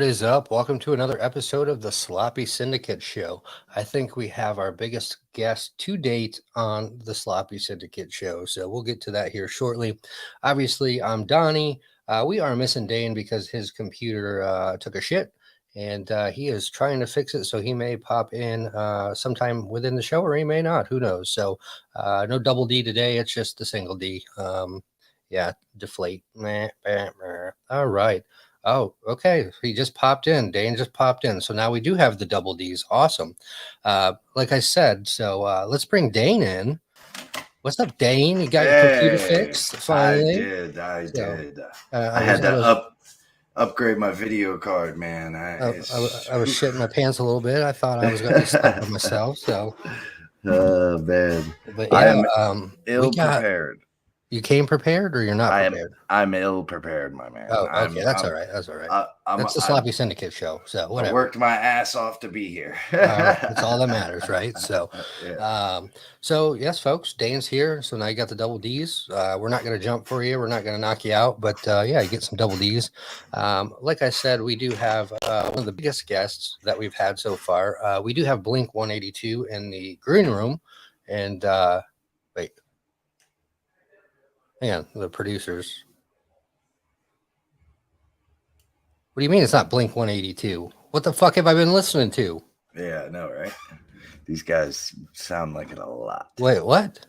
What is up? Welcome to another episode of the Sloppy Syndicate Show. I think we have our biggest guest to date on the Sloppy Syndicate Show, so we'll get to that here shortly. Obviously, I'm Donnie. We are missing Dane because his computer took a shit, and he is trying to fix it, so he may pop in sometime within the show, or he may not. Who knows? So, no double D today. It's just the single D. Yeah, deflate. Meh, meh, meh. All right. Oh, okay. He just popped in. Dane just popped in. So now we do have the double D's. Awesome. Like I said, so let's bring Dane in. What's up, Dane? You got your computer Hey, fixed I finally? did. I So did. I I was had I to was upgrade my video card, man. I was shitting my pants a little bit. I thought I was going to be stuck with myself. So, Oh man, but I yeah, am we ill got prepared. you came prepared or you're not I am prepared. I'm ill prepared, my man. Oh, okay. That's all right. That's all right. I'm That's the I, Sloppy Syndicate show. So I whatever. worked my ass off to be here. That's all that matters, right? So, Yeah. yes, folks, Dane's here. So now you got the double D's. We're not going to jump for you. We're not going to knock you out, but yeah, you get some double D's. Like I said, we do have one of the biggest guests that we've had so far. We do have Blink 182 in the green room, and wait, hang on, the producers. What do you mean it's not Blink 182? What the fuck have I been listening to? Yeah, I know, right? These guys sound like it a lot. Wait, what?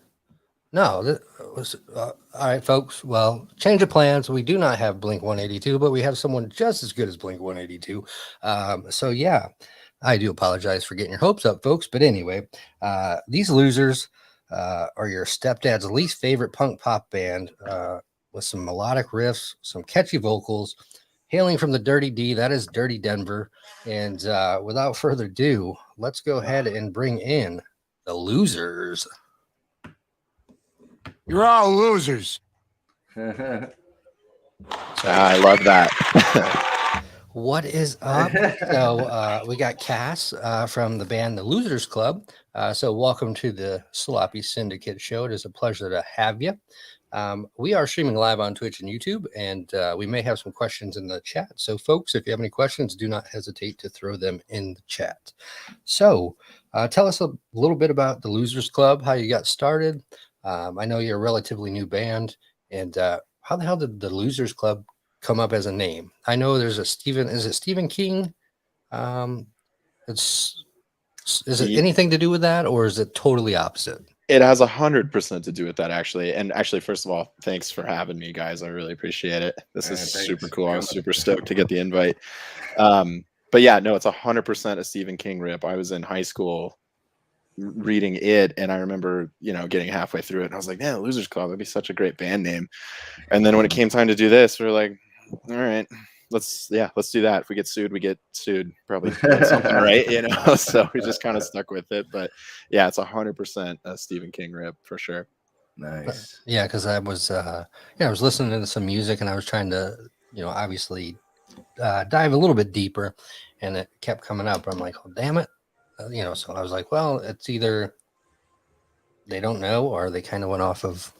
No, that was all right, folks. Well, change of plans. We do not have Blink 182, but we have someone just as good as Blink 182. So, yeah, I do apologize for getting your hopes up, folks. But anyway, these losers are your stepdad's least favorite punk pop band with some melodic riffs, some catchy vocals, hailing from the Dirty D. That is Dirty Denver. And without further ado, let's go ahead and bring in the losers. You're all losers. So, I love that. what is up? So we got Cass from the band The Losers Club. So welcome to the Sloppy Syndicate Show. It is a pleasure to have you. We are streaming live on Twitch and YouTube, and we may have some questions in the chat. So, folks, if you have any questions, do not hesitate to throw them in the chat. So, tell us a little bit about the Losers Club, how you got started. I know you're a relatively new band, and how the hell did the Losers Club come up as a name? I know there's a is it Stephen King? Is it anything to do with that, or is it totally opposite? It has 100% to do with that, actually. And actually, first of all, thanks for having me, guys. I really appreciate it. This is super cool. I was super stoked to get the invite. But yeah, no, it's 100% a Stephen King rip. I was in high school reading it, and I remember, getting halfway through it, and I was like, man, Losers Club, that'd be such a great band name. And then when it came time to do this, we were like, all right, let's do that. If we get sued, we get sued. Probably doing something right, So we just kind of stuck with it. But yeah, it's 100% a Stephen King rip for sure. Nice. Yeah, because I was I was listening to some music, and I was trying to obviously dive a little bit deeper, and it kept coming up. I'm like, oh damn it, So I was like, well, it's either they don't know, or they kind of went off of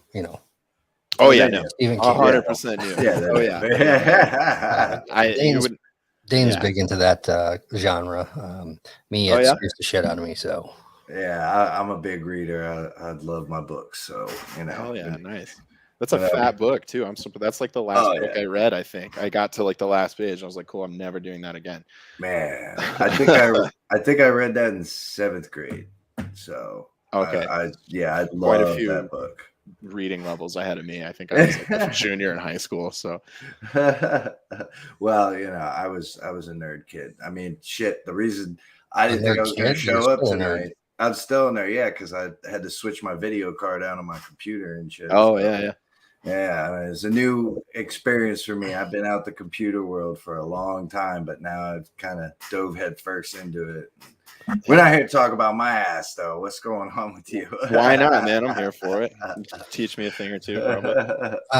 Oh yeah, no, Stephen King. 100% new. Yeah. Oh yeah. Dane's big into that genre. It scares the shit out of me. So yeah, I'm a big reader. I love my books, so Oh yeah, nice. That's a fat book too. That's like the last book I read. I think I got to like the last page. I was like, cool, I'm never doing that again. Man, I think I read that in 7th grade. So okay, I love quite a few that book. Reading levels ahead of me. I think I was like a junior in high school. So well, I was a nerd kid. I mean, shit, the reason I didn't think I was going to show up tonight, I'm still in there, because I had to switch my video card out on my computer and shit. Oh yeah. Yeah, it's a new experience for me. I've been out the computer world for a long time, but now I've kind of dove head first into it. We're not here to talk about my ass, though. What's going on with you? Why not, man? I'm here for it. Teach me a thing or two.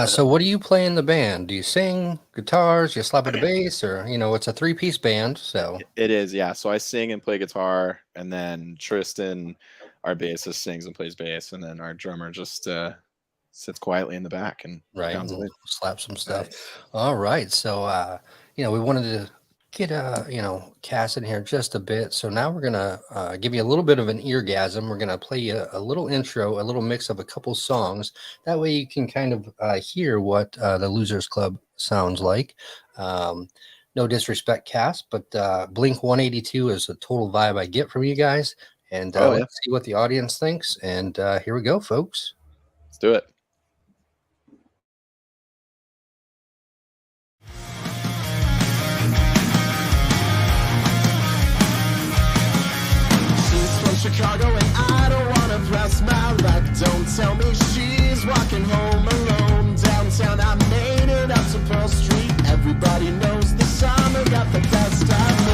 So what do you play in the band? Do you sing, guitars, you slap at the bass, or, it's a 3-piece band, so. It is, yeah. So I sing and play guitar, and then Tristan, our bassist, sings and plays bass, and then our drummer just sits quietly in the back and slap some stuff. All right. So, we wanted to get Cass in here just a bit. So now we're gonna give you a little bit of an eargasm. We're gonna play you a little intro, a little mix of a couple songs. That way you can kind of hear what the Losers Club sounds like. No disrespect, Cass, but Blink 182 is a total vibe I get from you guys. And let's see what the audience thinks. And here we go, folks. Let's do it. Chicago and I don't wanna press my luck. Don't tell me she's walking home alone. Downtown I made it up to Pearl Street. Everybody knows the summer got the best of me.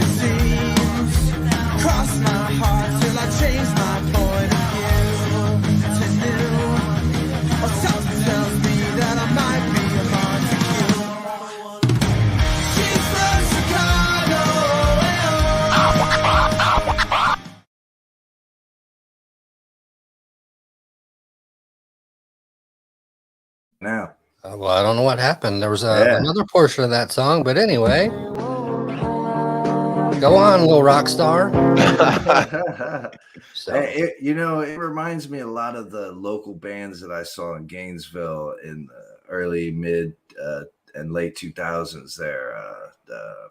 It seems cross my heart till I change my point of view to new. Or something tells me that I might be a Montague. She's from Chicago. Now, Well, I don't know what happened. There was another portion of that song, but anyway, go on, little rock star. So. it reminds me a lot of the local bands that I saw in Gainesville in the early, mid, and late 2000s. There,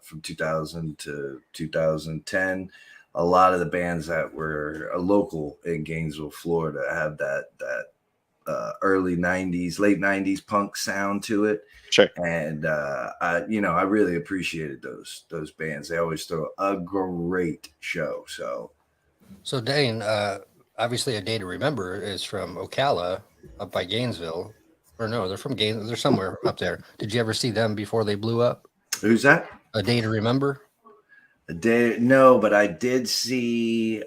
from 2000 to 2010, a lot of the bands that were local in Gainesville, Florida, have that early 90s, late 90s punk sound to it. Sure. And I really appreciated those bands. They always throw a great show. So Dane, obviously A Day to Remember is from Ocala up by Gainesville. Or no, they're from Gainesville. They're somewhere up there. Did you ever see them before they blew up? Who's that? A Day to Remember? No, but I did see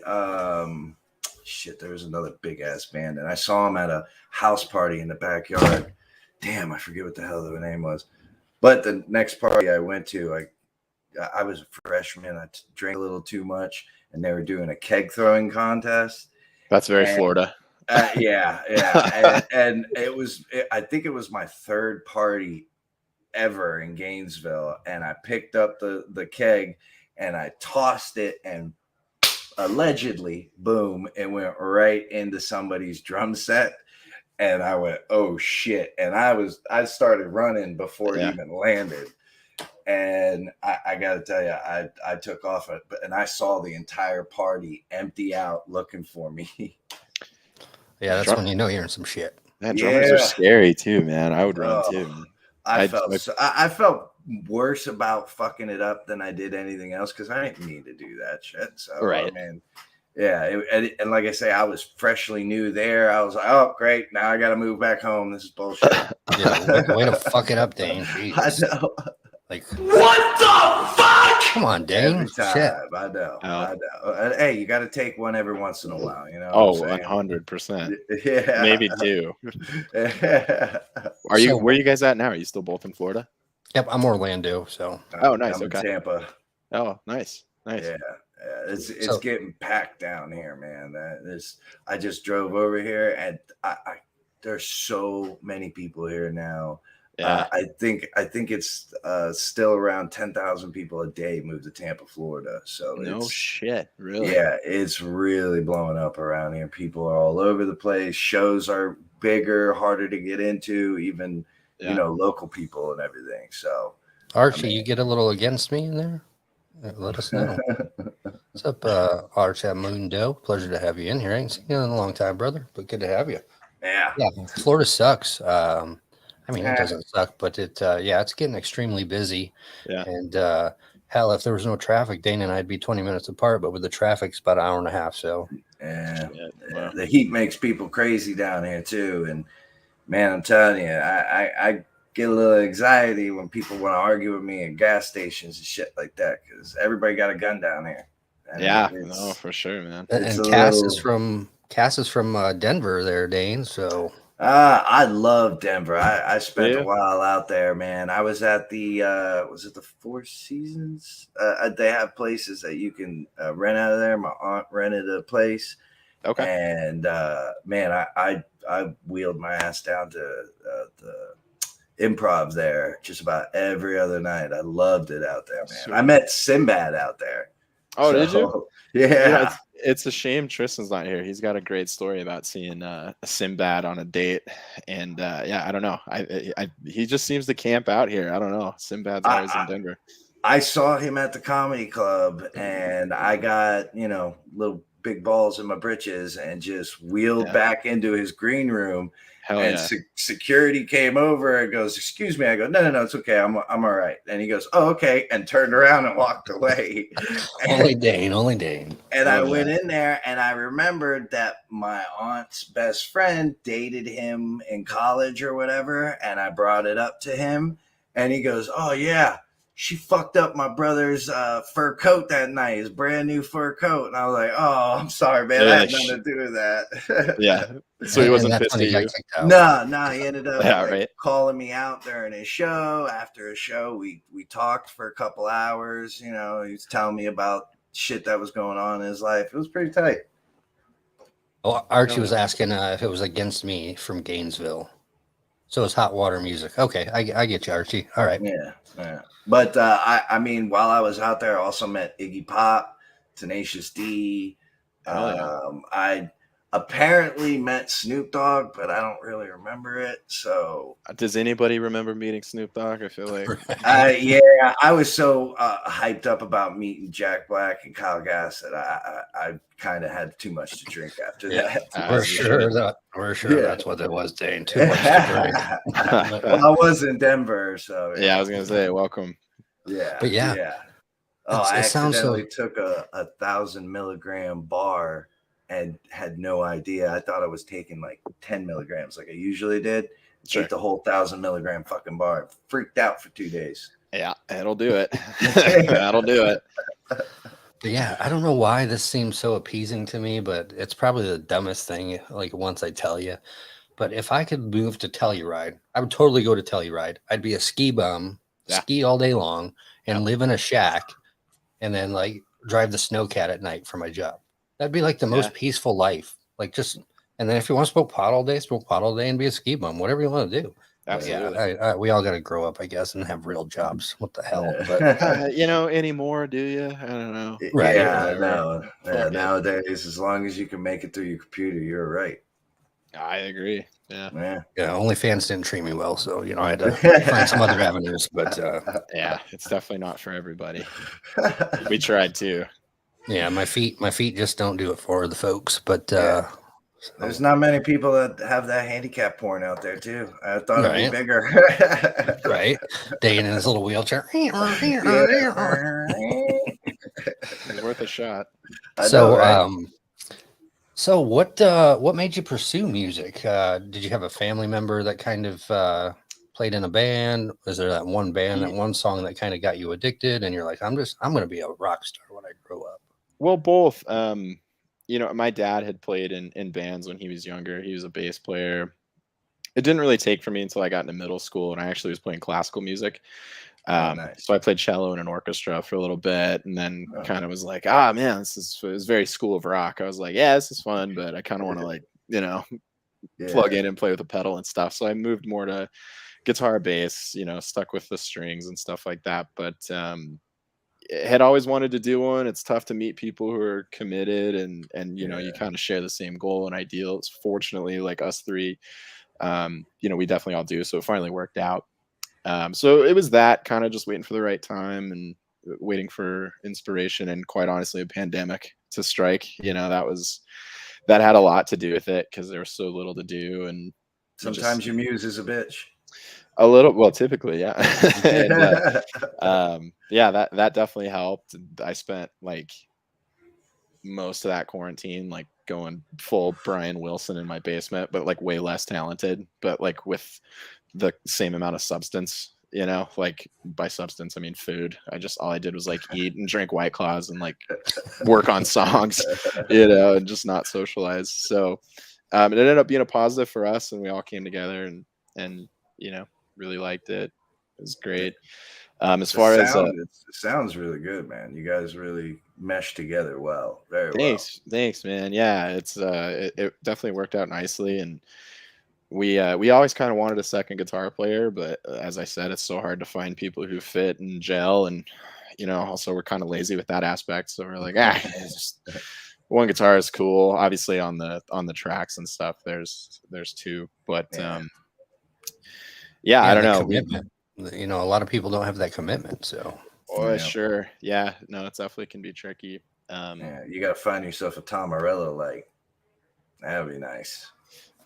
there was another big ass band, and I saw them at a house party in the backyard. Damn, I forget what the hell their name was. But the next party I went to, I was a freshman. I drank a little too much, and they were doing a keg throwing contest. That's very Florida. Yeah. and I think it was my third party ever in Gainesville, and I picked up the keg and I tossed it, and allegedly, boom, it went right into somebody's drum set. And I went, oh shit. And I started running before it even landed. And I gotta tell you, I took off it, and I saw the entire party empty out looking for me. Yeah, that's when you know you're in some shit. Man, drummers are scary too, man. I would run too. I felt worse about fucking it up than I did anything else, because I didn't need to do that shit. So right. I mean, yeah, and like I say, I was freshly new there. I was like, oh great, now I got to move back home. This is bullshit. Yeah, way to fuck it up, Dane. Jesus. I know. Like, what the fuck? Come on, Dane. Shit. I know. Hey, you got to take one every once in a while, you know. Oh, 100%. Yeah, maybe two. Where are you guys at now? Are you still both in Florida? Yep, I'm Orlando. So. Oh, nice. I'm in Tampa. Oh, nice. Yeah, it's getting packed down here, man. I just drove over here, and there's so many people here now. Yeah, I think it's still around 10,000 people a day move to Tampa, Florida. So no shit, really? Yeah, it's really blowing up around here. People are all over the place. Shows are bigger, harder to get into, even local people and everything. So Archie, you get a little against me in there? Let us know. What's up, Arch at Mundo? Pleasure to have you in here. I ain't seen you in a long time, brother, but good to have you. Yeah. Florida sucks. I mean, it doesn't suck, but it's getting extremely busy. Yeah. And hell, if there was no traffic, Dane and I'd be 20 minutes apart, but with the traffic, it's about an hour and a half. So yeah. The heat makes people crazy down here too. And man, I'm telling you, I get a little anxiety when people want to argue with me at gas stations and shit like that, because everybody got a gun down here. And for sure, man. And Cass is from Denver there, Dane. So I love Denver. I spent a while out there, man. I was at the was it the Four Seasons? They have places that you can rent out of there. My aunt rented a place. Okay. And man, I wheeled my ass down to the improv there just about every other night. I loved it out there, man. Sure. I met Sinbad out there. Oh, did you? Yeah. It's a shame Tristan's not here. He's got a great story about seeing a Sinbad on a date, and yeah, I don't know. He just seems to camp out here. I don't know. Sinbad's always in Denver. I saw him at the comedy club, and I got little big balls in my britches and just wheeled back into his green room. Hell and yeah. Security came over and goes, "Excuse me." I go, no, it's okay. I'm all right. And he goes, "Oh, okay," and turned around and walked away. Only Dane. And I went in there, and I remembered that my aunt's best friend dated him in college or whatever, and I brought it up to him, and he goes, "Oh yeah, she fucked up my brother's fur coat that night, his brand new fur coat." And I was like, "Oh, I'm sorry, man. That had nothing to do with that." Yeah. So he wasn't pissed at you? No, he ended up right. calling me out during his show. After a show, we talked for a couple hours. He was telling me about shit that was going on in his life. It was pretty tight. Oh, Archie was asking if it was Against Me from Gainesville. So it's Hot Water Music. Okay, I get you, Archie. All right. Yeah. But I mean, while I was out there, I also met Iggy Pop, Tenacious D. I apparently met Snoop Dogg, but I don't really remember it. So does anybody remember meeting Snoop Dogg? I feel like yeah, I was so hyped up about meeting Jack Black and Kyle Gass that I kind of had too much to drink after that. We're sure that's what it was, Dane. Too much to drink. Well, I was in Denver, so yeah, I was gonna say welcome. Yeah, but yeah. Oh, I accidentally took a 1,000 milligram bar and had no idea. I thought I was taking like 10 milligrams like I usually did. Sure. Ate the whole 1,000 milligram fucking bar. Freaked out for 2 days. Yeah, it'll do it. That'll do it. But yeah, I don't know why this seems so appeasing to me, but it's probably the dumbest thing, like once I tell you. But if I could move to Telluride, I would totally go to Telluride. I'd be a ski bum, ski all day long, and live in a shack, and then like drive the snowcat at night for my job. That'd be like the most peaceful life. Like just, and then if you want to smoke pot all day and be a ski bum, whatever you want to do. Absolutely. Yeah, we all got to grow up, I guess, and have real jobs. What the hell? But anymore, do you? I don't know. Right. Yeah, nowadays, as long as you can make it through your computer, you're right. I agree. Yeah. OnlyFans didn't treat me well, so I had to find some other avenues. But yeah, it's definitely not for everybody. We tried too. Yeah, my feet just don't do it for the folks. But there's not many people that have that handicap porn out there too. I thought it'd be bigger. Right. Dane in his little wheelchair. It's worth a shot. So what made you pursue music? Did you have a family member that kind of played in a band? Was there that one band, that one song that kind of got you addicted and you're like, I'm going to be a rock star when I grow up? Well, both. My dad had played in bands when he was younger. He was a bass player. It didn't really take for me until I got into middle school, and I actually was playing classical music. Nice. So I played cello in an orchestra for a little bit, and then kind of was like, man, it was very School of Rock. I was like, yeah, this is fun, but I kind of want to plug in and play with a pedal and stuff. So I moved more to guitar, bass, stuck with the strings and stuff like that. But had always wanted to do one. It's tough to meet people who are committed and you kind of share the same goal and ideals. Fortunately, like us three, we definitely all do. So it finally worked out. So it was that kind of just waiting for the right time and waiting for inspiration, and quite honestly, a pandemic to strike. That had a lot to do with it because there was so little to do. And sometimes your muse is a bitch. A little, well, typically, yeah. And, that definitely helped. I spent like most of that quarantine like going full Brian Wilson in my basement, but like way less talented, but like with the same amount of substance, like by substance I mean food. All I did was like eat and drink White Claws and like work on songs, and just not socialize. So it ended up being a positive for us, and we all came together and really liked it. It was great. As far as it sounds really good, man. You guys really meshed together well. Very well. Thanks, man. Yeah, it's it definitely worked out nicely, and we always kind of wanted a second guitar player, but as I said, it's so hard to find people who fit and gel, and also we're kind of lazy with that aspect. So we're like, it's just one guitar is cool. Obviously on the tracks and stuff, there's two, but I don't know. Commitment. A lot of people don't have that commitment, so. Sure. Yeah, no, it definitely can be tricky. You got to find yourself a Tom Morello, like that would be nice.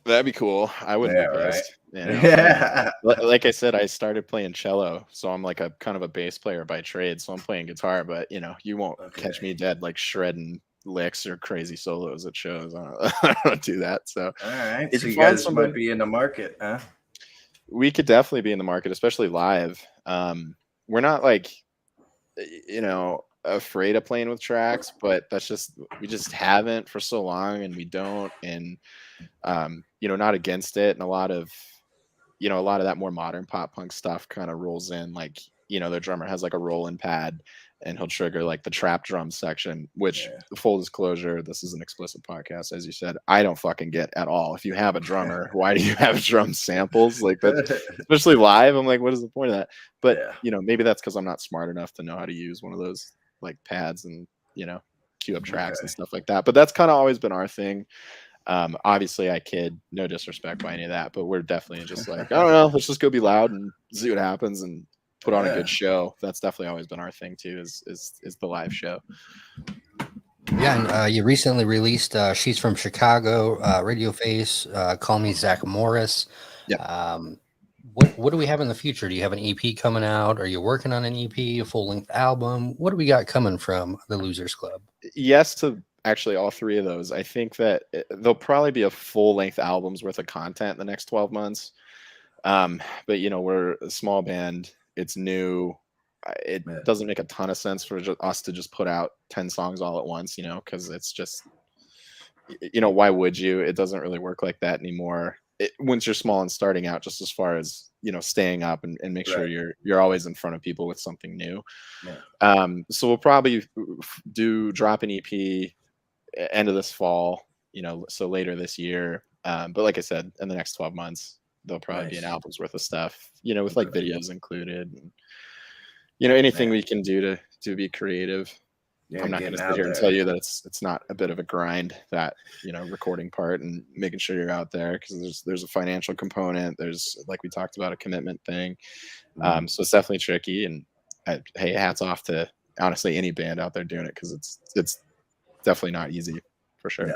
That'd be cool. I wouldn't be pissed. Right? Yeah. Like I said, I started playing cello, so I'm like a kind of a bass player by trade. So I'm playing guitar, but you won't catch me dead like shredding licks or crazy solos at shows. I don't do that. So all right. So you guys might be in the market, huh? We could definitely be in the market, especially live. We're not like afraid of playing with tracks, but we just haven't for so long, and we don't, and not against it. And a lot of that more modern pop punk stuff kind of rolls in, like their drummer has like a roll-in pad and he'll trigger like the trap drum section, which full disclosure, this is an explicit podcast, as you said, I don't fucking get at all. If you have a drummer, why do you have drum samples like that? Especially live, I'm like, what is the point of that? But maybe that's because I'm not smart enough to know how to use one of those like pads and cue up tracks and stuff like that. But that's kind of always been our thing. Obviously I kid, no disrespect by any of that, but we're definitely just like, I don't know, let's just go be loud and see what happens and put on a good show. That's definitely always been our thing too, is the live show. Yeah, and you recently released She's from Chicago, Radio Face, Call Me Zach Morris. Yeah. What do we have in the future? Do you have an EP coming out? Are you working on an EP, a full-length album? What do we got coming from the Losers Club? Yes to actually all three of those. I think that there'll probably be a full-length album's worth of content in the next 12 months. But we're a small band. It's new. It doesn't make a ton of sense for us to just put out 10 songs all at once, because it's just, why would you? It doesn't really work like that anymore. Once you're small and starting out, just as far as, staying up and make sure you're always in front of people with something new. So we'll probably drop an EP end of this fall, so later this year. But like I said, in the next 12 months, there'll probably be an album's worth of stuff, with like videos included, and anything we can do to be creative. I'm not going to sit here and tell you that it's not a bit of a grind, that recording part and making sure you're out there, because there's a financial component, there's, like we talked about, a commitment thing. So it's definitely tricky, and hey, hats off to honestly any band out there doing it, because it's definitely not easy, for sure.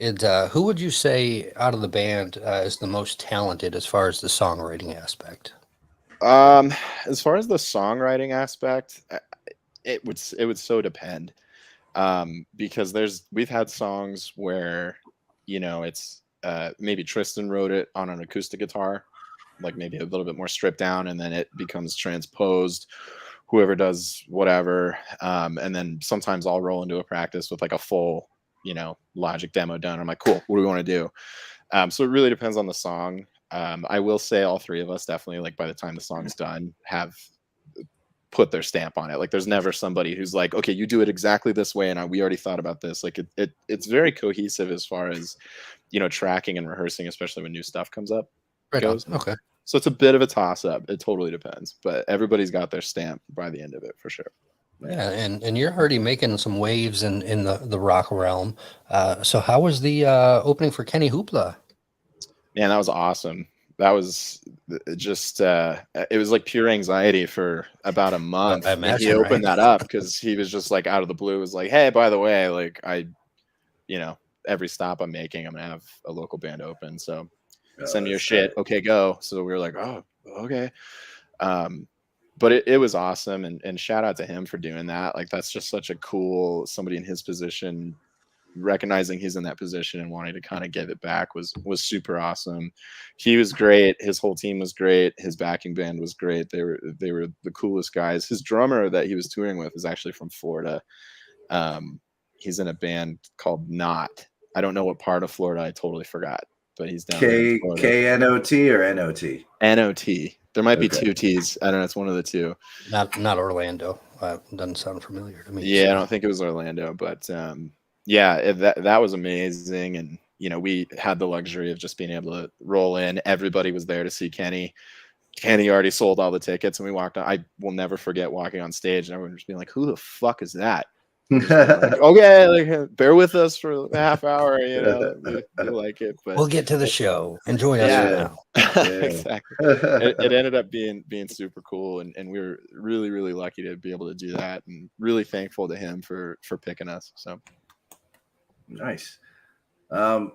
And who would you say out of the band is the most talented as far as the songwriting aspect? As far as the songwriting aspect, it would so depend. Because we've had songs where, it's maybe Tristan wrote it on an acoustic guitar, like maybe a little bit more stripped down, and then it becomes transposed, whoever does whatever. And then sometimes I'll roll into a practice with like a full, Logic demo done. I'm like, cool, what do we want to do? So it really depends on the song. I will say all three of us definitely, like, by the time the song's done, have put their stamp on it. Like, there's never somebody who's like, okay, you do it exactly this way, and we already thought about this. Like, it's very cohesive as far as, tracking and rehearsing, especially when new stuff comes up. Goes. Okay. So it's a bit of a toss up. It totally depends, but everybody's got their stamp by the end of it, for sure. Yeah, and you're already making some waves in the rock realm. So how was the opening for Kenny Hoopla? Man, that was awesome. That was just it was like pure anxiety for about a month. I imagine, he opened that up because he was just like out of the blue, was like, hey, by the way, like, every stop I'm making, I'm gonna have a local band open, so send me your shit. Okay, go. So we were like, oh, okay. But it was awesome, and shout out to him for doing that. Like, that's just such a cool, somebody in his position, recognizing he's in that position and wanting to kind of give it back was super awesome. He was great. His whole team was great. His backing band was great. They were the coolest guys. His drummer that he was touring with is actually from Florida. He's in a band called Knot. I don't know what part of Florida. I totally forgot, but he's down there. K-N-O-T or N-O-T? N-O-T. There might be two T's. I don't know. It's one of the two. Not Orlando. Doesn't sound familiar to me. Yeah, so. I don't think it was Orlando, but yeah, that was amazing. And we had the luxury of just being able to roll in. Everybody was there to see Kenny. Kenny already sold all the tickets, and we walked on. I will never forget walking on stage and everyone just being like, "Who the fuck is that?" Like, okay, like, bear with us for a half hour. We like it, but we'll get to the show. Enjoy us for now. Exactly. It ended up being super cool, and we were really, really lucky to be able to do that, and really thankful to him for picking us. So nice. I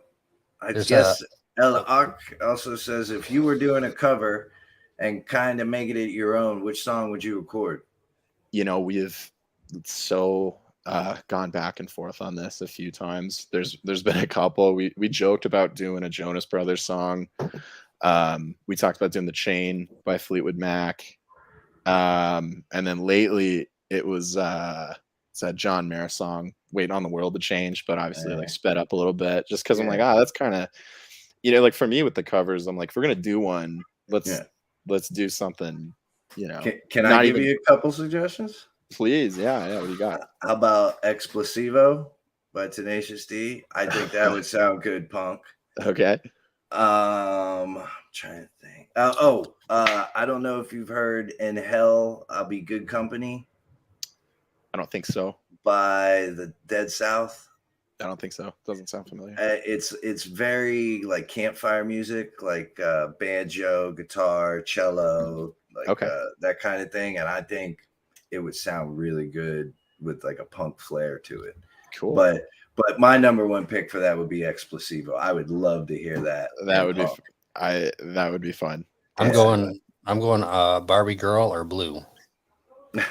There's guess El Ak also says, if you were doing a cover and kind of making it your own, which song would you record? We've so gone back and forth on this a few times. There's been a couple. We joked about doing a Jonas Brothers song. We talked about doing The Chain by Fleetwood Mac. And then lately it was it's that John Mayer song, Waiting on the World to Change, but obviously like sped up a little bit just because I'm like, that's kind of, like for me with the covers, I'm like, if we're gonna do one, let's do something, Can I give you a couple suggestions? Please. Yeah. What do you got? How about Explosivo by Tenacious D? I think that would sound good, punk. Okay. I'm trying to think. I don't know if you've heard In Hell I'll Be Good Company. I don't think so. By the Dead South. I don't think so. Doesn't sound familiar. It's very like campfire music, like banjo, guitar, cello, like that kind of thing. And I think it would sound really good with like a punk flair to it. Cool. But my number one pick for that would be Explosivo. I would love to hear that. That would be fun. I'm going Barbie Girl or Blue.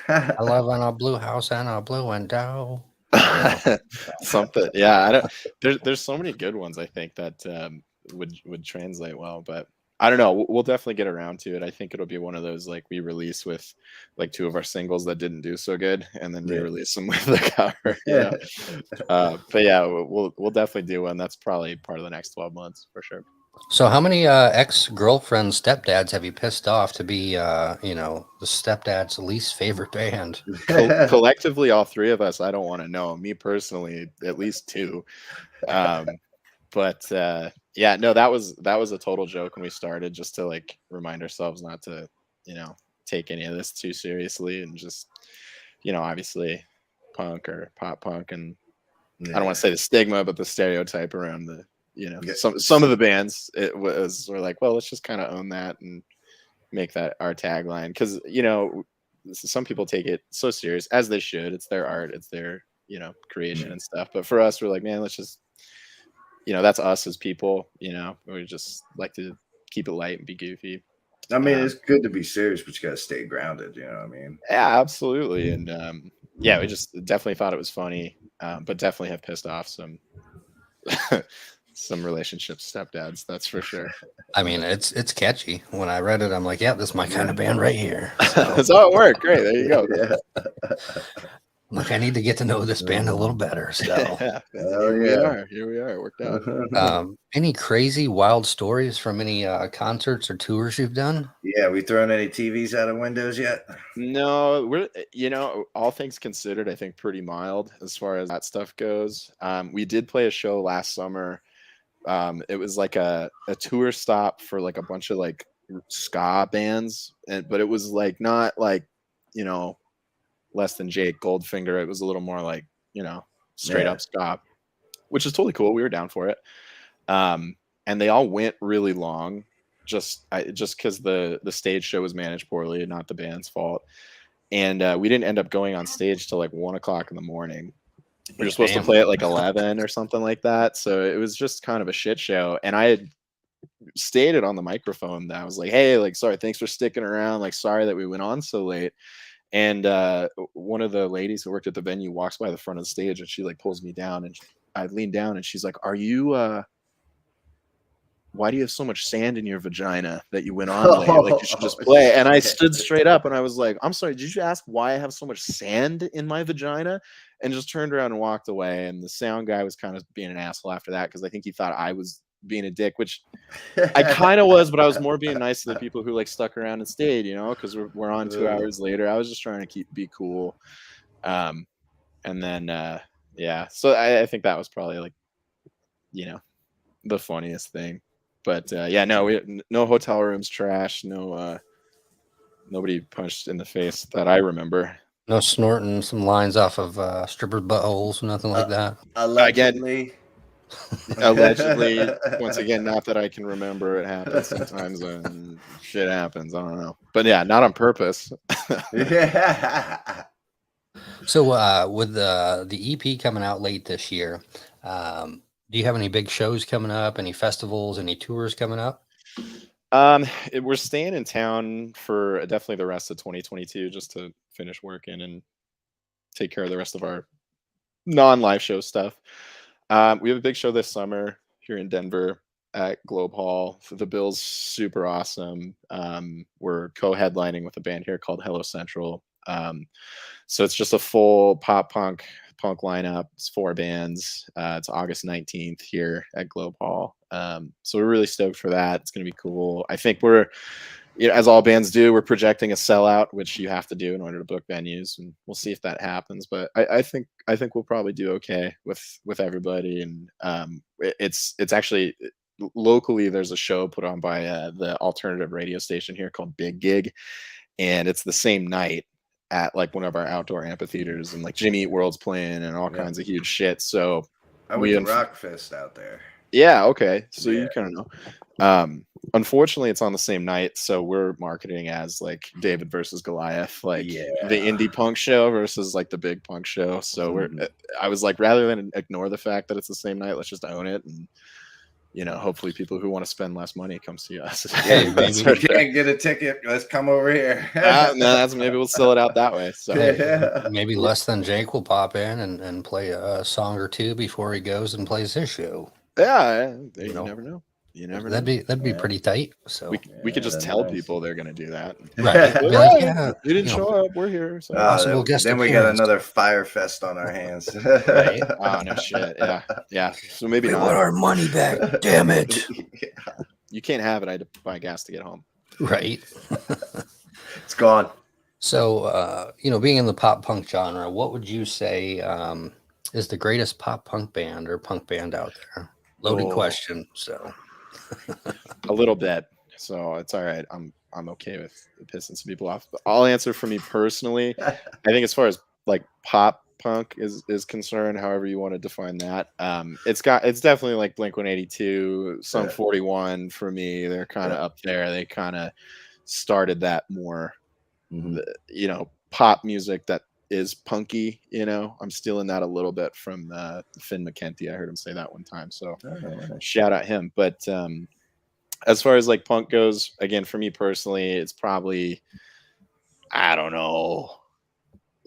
I love on a blue house and a blue window. Something. Yeah. I don't. There's so many good ones. I think that would translate well, but I don't know. We'll definitely get around to it. I think it'll be one of those like we release with like two of our singles that didn't do so good, and then re-release them with the cover. But yeah, we'll definitely do one. That's probably part of the next 12 months for sure. So how many ex-girlfriends, stepdads have you pissed off to be, the stepdad's least favorite band? Collectively, all three of us, I don't want to know. Me personally, at least two. But that was a total joke when we started, just to like remind ourselves not to, take any of this too seriously, and just, obviously punk or pop punk, and I don't want to say the stigma, but the stereotype around the, some of the bands, we're like, well, let's just kind of own that and make that our tagline, because some people take it so serious, as they should. It's their art, it's their creation and stuff. But for us, we're like, man, let's just, that's us as people. We just like to keep it light and be goofy. I mean, it's good to be serious, but you got to stay grounded. You know what I mean? Yeah, absolutely. And we just definitely thought it was funny, but definitely have pissed off some relationship stepdads, that's for sure. I mean, it's catchy. When I read it, I'm like, yeah, this is my kind of band right here. So. That's how it worked. Great. There you go. Look, I need to get to know this band a little better. So Here we are. It worked out. Any crazy, wild stories from any concerts or tours you've done? Yeah, we thrown any TVs out of windows yet? No, we're all things considered, I think pretty mild as far as that stuff goes. We did play a show last summer. It was like a tour stop for like a bunch of like ska bands, but it was like not like less than Jake Goldfinger. It was a little more like straight up ska, which is totally cool. We were down for it, and they all went really long, just because the stage show was managed poorly, not the band's fault, and we didn't end up going on stage till like 1 o'clock in the morning. We were supposed to play at like 11 or something like that. So it was just kind of a shit show. And I had stated on the microphone that I was like, hey, like, sorry, thanks for sticking around. Like, sorry that we went on so late. And one of the ladies who worked at the venue walks by the front of the stage, and she like pulls me down, and I lean down, and she's like, are you, why do you have so much sand in your vagina that you went on late? Like, you should just play. And I stood straight up, and I was like, I'm sorry, did you ask why I have so much sand in my vagina? And just turned around and walked away. And the sound guy was kind of being an asshole after that, because I think he thought I was being a dick, which I kind of was, but I was more being nice to the people who like stuck around and stayed, because we're on 2 hours later. I was just trying to be cool. And then, so I think that was probably like, the funniest thing. But yeah, no, no hotel rooms trash. No, nobody punched in the face that I remember. No snorting some lines off of strippers' buttholes, nothing like that. Allegedly. Allegedly, once again, not that I can remember. It happens sometimes. Shit happens. I don't know, but yeah, not on purpose. Yeah. So with the EP coming out late this year, do you have any big shows coming up? Any festivals? Any tours coming up? We're staying in town for definitely the rest of 2022, just to finish working and take care of the rest of our non-live show stuff. We have a big show this summer here in Denver at Globe Hall. The bill's super awesome. We're co-headlining with a band here called Hello Central. So it's just a full pop punk lineup. It's 4 bands. It's August 19th here at Globe Hall. So we're really stoked for that. It's going to be cool. I think we're, as all bands do, we're projecting a sellout, which you have to do in order to book venues, and we'll see if that happens. But I think we'll probably do okay with everybody. And it's actually locally, there's a show put on by the alternative radio station here called Big Gig, and it's the same night at like one of our outdoor amphitheaters, and like Jimmy Eat World's playing and all kinds of huge shit. So I went to Rockfest out there. Yeah, okay. So you kind of know. Unfortunately, it's on the same night, so we're marketing as like David versus Goliath, like the indie punk show versus like the big punk show. So I was like, rather than ignore the fact that it's the same night, let's just own it, and hopefully people who want to spend less money come see us. Hey, maybe you can't get a ticket. Let's come over here. No, maybe we'll sell it out that way. So maybe Less Than Jake will pop in and play a song or two before he goes and plays his show. Yeah, you never know. You never know. That'd be pretty tight. So we could just tell people they're going to do that. Right. You didn't show up. We're here. So. Then we got another fire fest on our hands. Right? Oh, no shit. Yeah. So maybe we want our money back. Damn it. You can't have it. I had to buy gas to get home. Right. It's gone. So, being in the pop punk genre, what would you say is the greatest pop punk band or punk band out there? Loaded question. So a little bit. So it's all right. I'm okay with pissing some people off. But I'll answer for me personally. I think as far as like pop punk is concerned, however you want to define that, it's definitely like Blink-182, Sum 41 for me. They're kind of up there. They kind of started that more, pop music that is punky. I'm stealing that a little bit from Finn McKenty. I heard him say that one time, so shout out him. But as far as like punk goes, again, for me personally, it's probably, I don't know,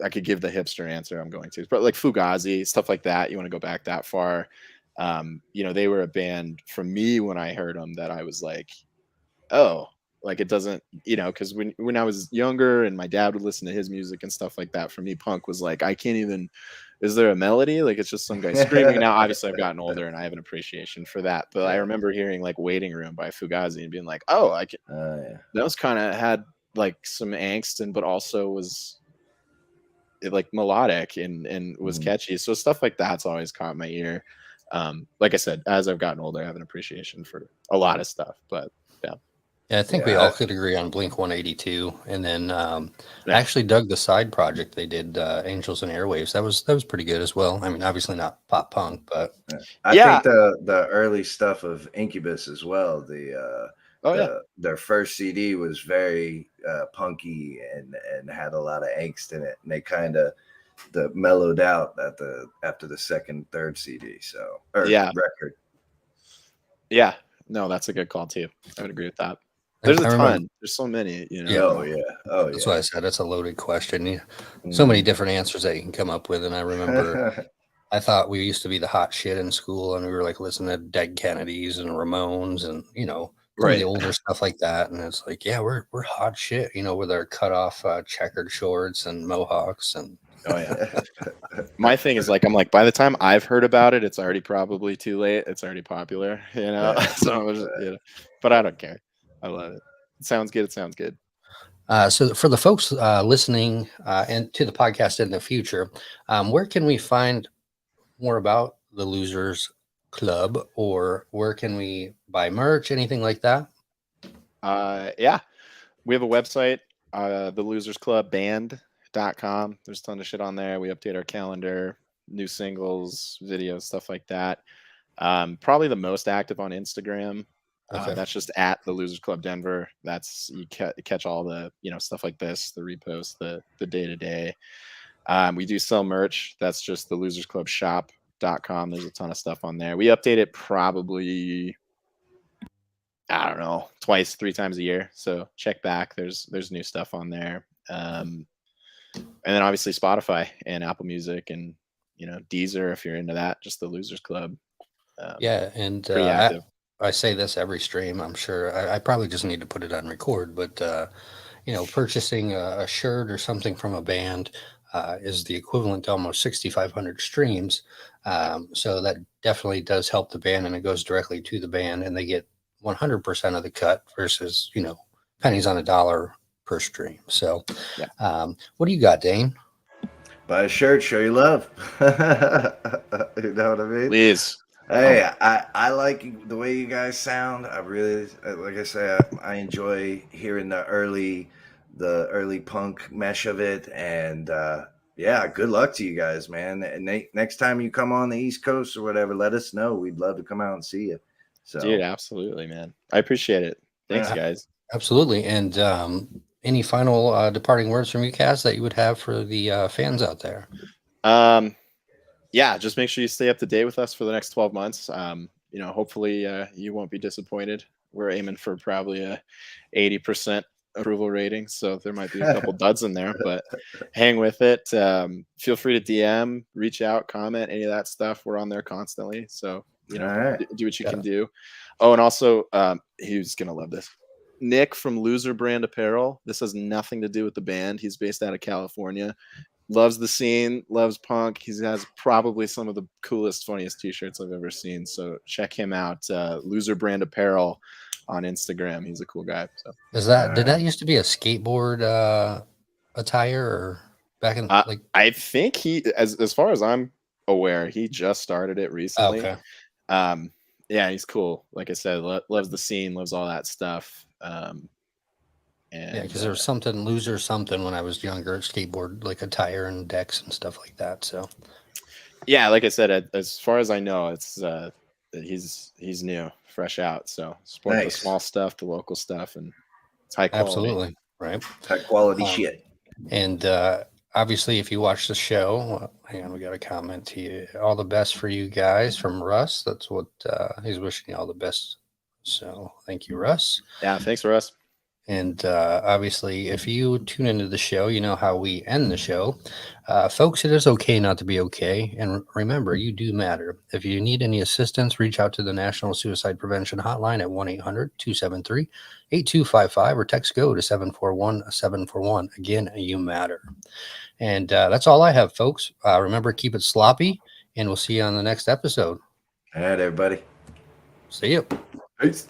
I could give the hipster answer I'm going to, but like Fugazi, stuff like that. You want to go back that far. They were a band for me when I heard them that I was like, oh, like it doesn't, because when I was younger and my dad would listen to his music and stuff like that, for me, punk was like, I can't even, is there a melody? Like it's just some guy screaming. Now, obviously, I've gotten older and I have an appreciation for that. But I remember hearing like Waiting Room by Fugazi and being like, oh, I can. Those kind of had like some angst, but also was like melodic and was catchy. So stuff like that's always caught my ear. Like I said, as I've gotten older, I have an appreciation for a lot of stuff. But yeah, I think we all could agree on Blink-182, and then I actually dug the side project they did, Angels and Airwaves. That was pretty good as well. I mean, obviously not pop punk, but I think the early stuff of Incubus as well. Their first CD was very punky and had a lot of angst in it, and they kind of mellowed out after the second, third CD. So record. Yeah, no, that's a good call too. I would agree with that. There's a ton. There's so many, Oh yeah. That's why I said it's a loaded question. So many different answers that you can come up with. And I remember I thought we used to be the hot shit in school, and we were like listening to Dead Kennedys and Ramones and some of the older stuff like that. And it's like, yeah, we're hot shit, with our cut off checkered shorts and mohawks and my thing is like, I'm like, by the time I've heard about it, it's already probably too late. It's already popular, so but I don't care. I love it. It sounds good. So for the folks listening and to the podcast in the future, where can we find more about the Losers Club, or where can we buy merch, anything like that? Yeah, we have a website, thelosersclubband.com. There's a ton of shit on there. We update our calendar, new singles, videos, stuff like that. Probably the most active on Instagram. Okay. That's just at the Losers Club Denver. That's you catch all the stuff like this, the reposts, the day to day. We do sell merch. That's just the Losers Club shop.com. There's a ton of stuff on there. We update it probably, I don't know, 2-3 times a year. So check back. There's new stuff on there. And then obviously Spotify and Apple Music and Deezer if you're into that. Just the Losers Club. Yeah, and pretty active. I say this every stream. I'm sure I probably just need to put it on record, but purchasing a shirt or something from a band is the equivalent to almost 6,500 streams. So that definitely does help the band, and it goes directly to the band, and they get 100% of the cut versus pennies on a dollar per stream. So, yeah. What do you got, Dane? Buy a shirt, show your love. You know what I mean? Please. Hey, I like the way you guys sound. I really, like I say, I enjoy hearing the early punk mesh of it. And yeah, good luck to you guys, man. And next time you come on the East Coast or whatever, let us know. We'd love to come out and see you. So, dude, absolutely, man. I appreciate it. Thanks, guys. Absolutely. And any final departing words from you, Cass, that you would have for the fans out there? Yeah, just make sure you stay up to date with us for the next 12 months. Hopefully you won't be disappointed. We're aiming for probably a 80% approval rating, so there might be a couple duds in there, but hang with it. Feel free to DM, reach out, comment, any of that stuff. We're on there constantly, so do what you can do. Oh, and also he's gonna love this. Nick from Loser Brand Apparel. This has nothing to do with the band. He's based out of California. Loves the scene, loves punk. He has probably some of the coolest, funniest t-shirts I've ever seen. So check him out. Loser Brand Apparel on Instagram. He's a cool guy. So did that used to be a skateboard attire or back in I think he, as far as I'm aware, he just started it recently. Okay. Yeah, he's cool. Like I said, loves the scene, loves all that stuff. Yeah, because there was something loser something when I was younger, skateboard like attire and decks and stuff like that. So yeah, like I said, as far as I know, it's he's new, fresh out. So support the small stuff, the local stuff, and it's high quality. Absolutely, right? High quality shit. And obviously, if you watch the show, hang on, we got a comment to you. All the best for you guys from Russ. That's what he's wishing you all the best. So thank you, Russ. Yeah, thanks, Russ. And obviously, if you tune into the show, you know how we end the show. Folks, it is okay not to be okay. And remember, you do matter. If you need any assistance, reach out to the National Suicide Prevention Hotline at 1-800-273-8255 or text GO to 741-741. Again, you matter. And that's all I have, folks. Remember, keep it sloppy, and we'll see you on the next episode. All right, everybody. See you. Peace.